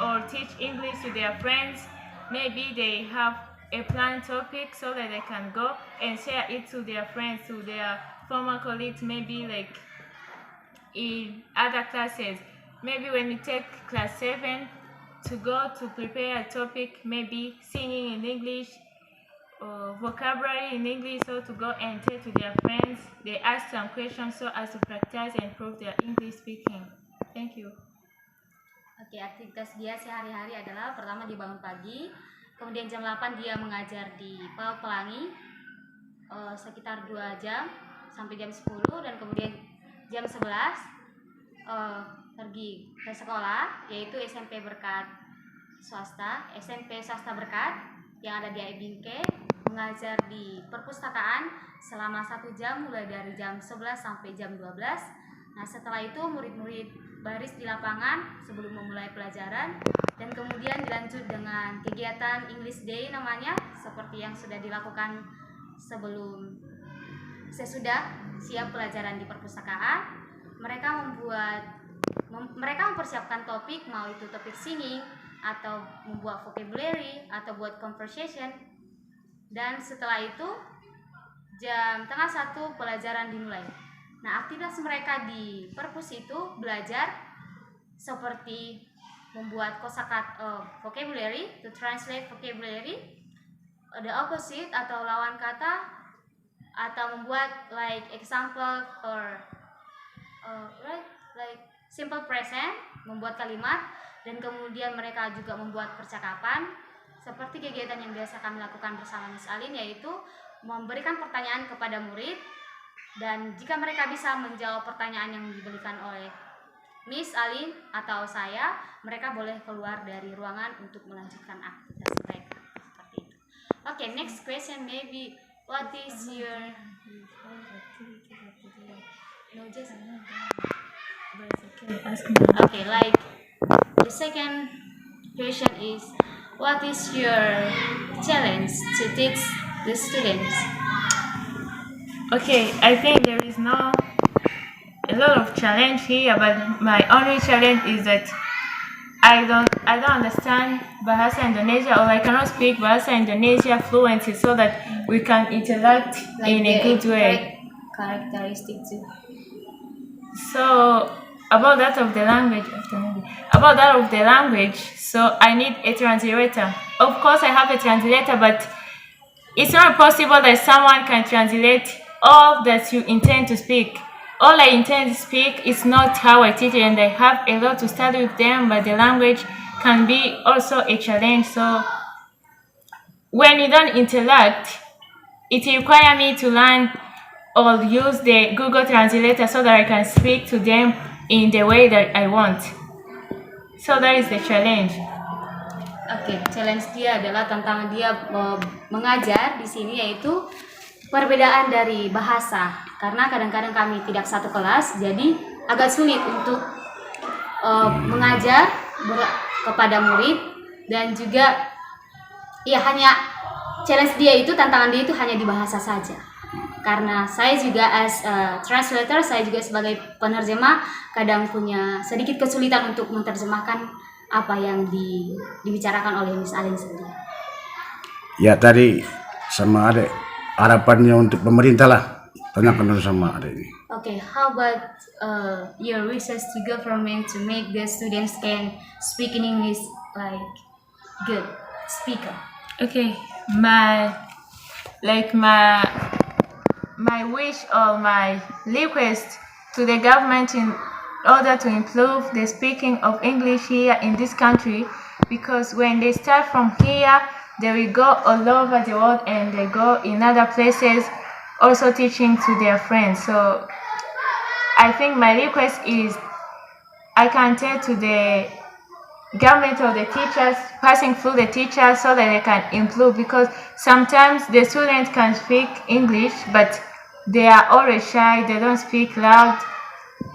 or teach English to their friends. Maybe they have a planned topic so that they can go and share it to their friends, to their former colleagues, maybe like in other classes. Maybe when you take class 7 to go to prepare a topic, maybe singing in English or vocabulary in English, so to go and tell to their friends, they ask some questions so as to practice and improve their English speaking. Thank you. Oke, aktivitas dia sehari-hari adalah pertama dia bangun pagi, kemudian jam 8 dia mengajar di PAUD Pelangi sekitar 2 jam sampai jam 10, dan kemudian jam 11 pergi ke sekolah, yaitu SMP Berkat Swasta, SMP Swasta Berkat yang ada di Aibingke, mengajar di perpustakaan selama 1 jam mulai dari jam 11 sampai jam 12. Nah, setelah itu murid-murid baris di lapangan sebelum memulai pelajaran, dan kemudian dilanjut dengan kegiatan English Day namanya, seperti yang sudah dilakukan sesudah siap pelajaran di perpustakaan. Mereka mempersiapkan topik, mau itu topik singing atau membuat vocabulary atau buat conversation, dan setelah itu jam tengah 1 pelajaran dimulai. Nah, aktivitas mereka di perpus itu belajar seperti membuat kosakata vocabulary, to translate vocabulary, the opposite atau lawan kata, atau membuat like example or like simple present, membuat kalimat, dan kemudian mereka juga membuat percakapan seperti kegiatan yang biasa kami lakukan bersama Miss Alin, yaitu memberikan pertanyaan kepada murid, dan jika mereka bisa menjawab pertanyaan yang diberikan oleh Miss Alin atau saya, mereka boleh keluar dari ruangan untuk melanjutkan aktivitas mereka. Seperti itu. Okay, next question maybe what is your Okay, like the second question is what is your challenge to teach the students? Okay, I think there is a lot of challenge here, but my only challenge is that I don't understand Bahasa Indonesia, or I cannot speak Bahasa Indonesia fluently, so that we can interact Like in a good way. Characteristic too. So about that of the language, so I need a translator. Of course, I have a translator, but it's not possible that someone can translate all that you intend to speak. All I intend to speak is not how I teach it, and I have a lot to study with them, but the language can be also a challenge. So when you don't interact, it requires me to learn or use the Google Translator so that I can speak to them in the way that I want. So that is the challenge. Oke, challenge dia adalah tantangan dia mengajar di sini, yaitu perbedaan dari bahasa. Karena kadang-kadang kami tidak satu kelas, jadi agak sulit untuk mengajar kepada murid, dan juga ya hanya challenge dia itu, tantangan dia itu hanya di bahasa saja. Karena saya juga as translator, saya juga sebagai penerjemah kadang punya sedikit kesulitan untuk menerjemahkan apa yang dibicarakan oleh Miss Alin sendiri. Ya, tadi sama adik harapannya untuk pemerintah lah, tanyakan dulu sama adik ini. Okay, how about your wishes to government to make the students can speak in English like good speaker? Okay, my wish or my request to the government in order to improve the speaking of English here in this country, because when they start from here, they will go all over the world and they go in other places also teaching to their friends. So I think my request is I can tell to the government or the teachers, passing through the teachers, so that they can improve, because sometimes the students can speak English but they are always shy, they don't speak loud,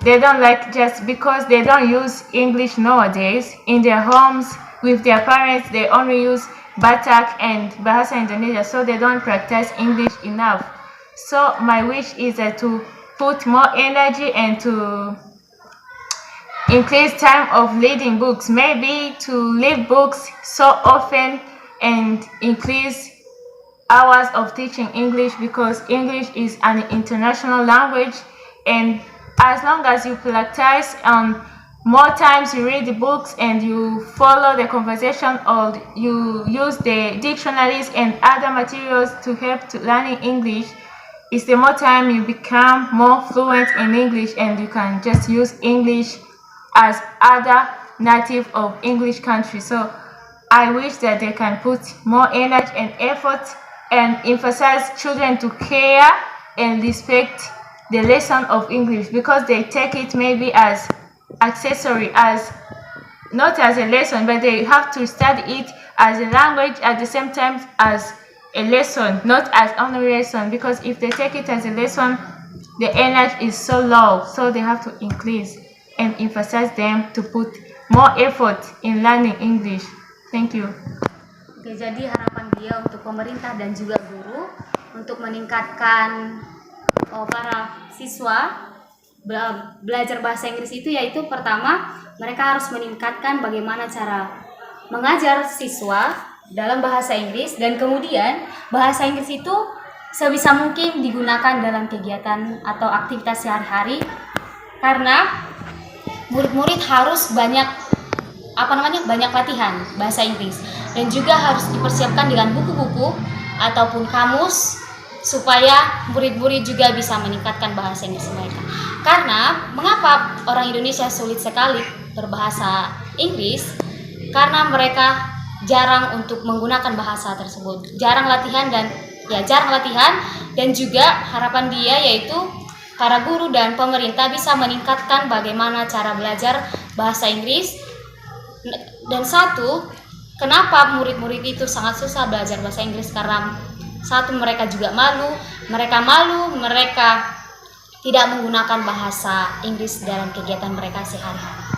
they don't like, just because they don't use English nowadays in their homes with their parents, they only use Batak and Bahasa Indonesia, so they don't practice English enough. So my wish is to put more energy and to increase time of reading books, maybe to read books so often and increase hours of teaching English, because English is an international language, and as long as you practice more times you read the books and you follow the conversation, or you use the dictionaries and other materials to help to learning English, is the more time you become more fluent in English, and you can just use English as other native of English countries. So I wish that they can put more energy and effort and emphasize children to care and respect the lesson of English, because they take it maybe as accessory, as not as a lesson, but they have to study it as a language at the same time as a lesson, not as only lesson, because if they take it as a lesson, the energy is so low. So they have to increase and emphasize them to put more effort in learning English. Thank you. Oke, jadi harapan dia untuk pemerintah dan juga guru untuk meningkatkan para siswa belajar bahasa Inggris itu, yaitu pertama, mereka harus meningkatkan bagaimana cara mengajar siswa dalam bahasa Inggris, dan kemudian bahasa Inggris itu sebisa mungkin digunakan dalam kegiatan atau aktivitas sehari-hari, karena murid-murid harus banyak latihan bahasa Inggris, dan juga harus dipersiapkan dengan buku-buku ataupun kamus supaya murid-murid juga bisa meningkatkan bahasa Inggris mereka. Karena mengapa orang Indonesia sulit sekali berbahasa Inggris? Karena mereka jarang untuk menggunakan bahasa tersebut, jarang latihan, dan juga harapan dia yaitu para guru dan pemerintah bisa meningkatkan bagaimana cara belajar bahasa Inggris. Dan satu, kenapa murid-murid itu sangat susah belajar bahasa Inggris? Karena satu, mereka juga malu, mereka tidak menggunakan bahasa Inggris dalam kegiatan mereka sehari-hari.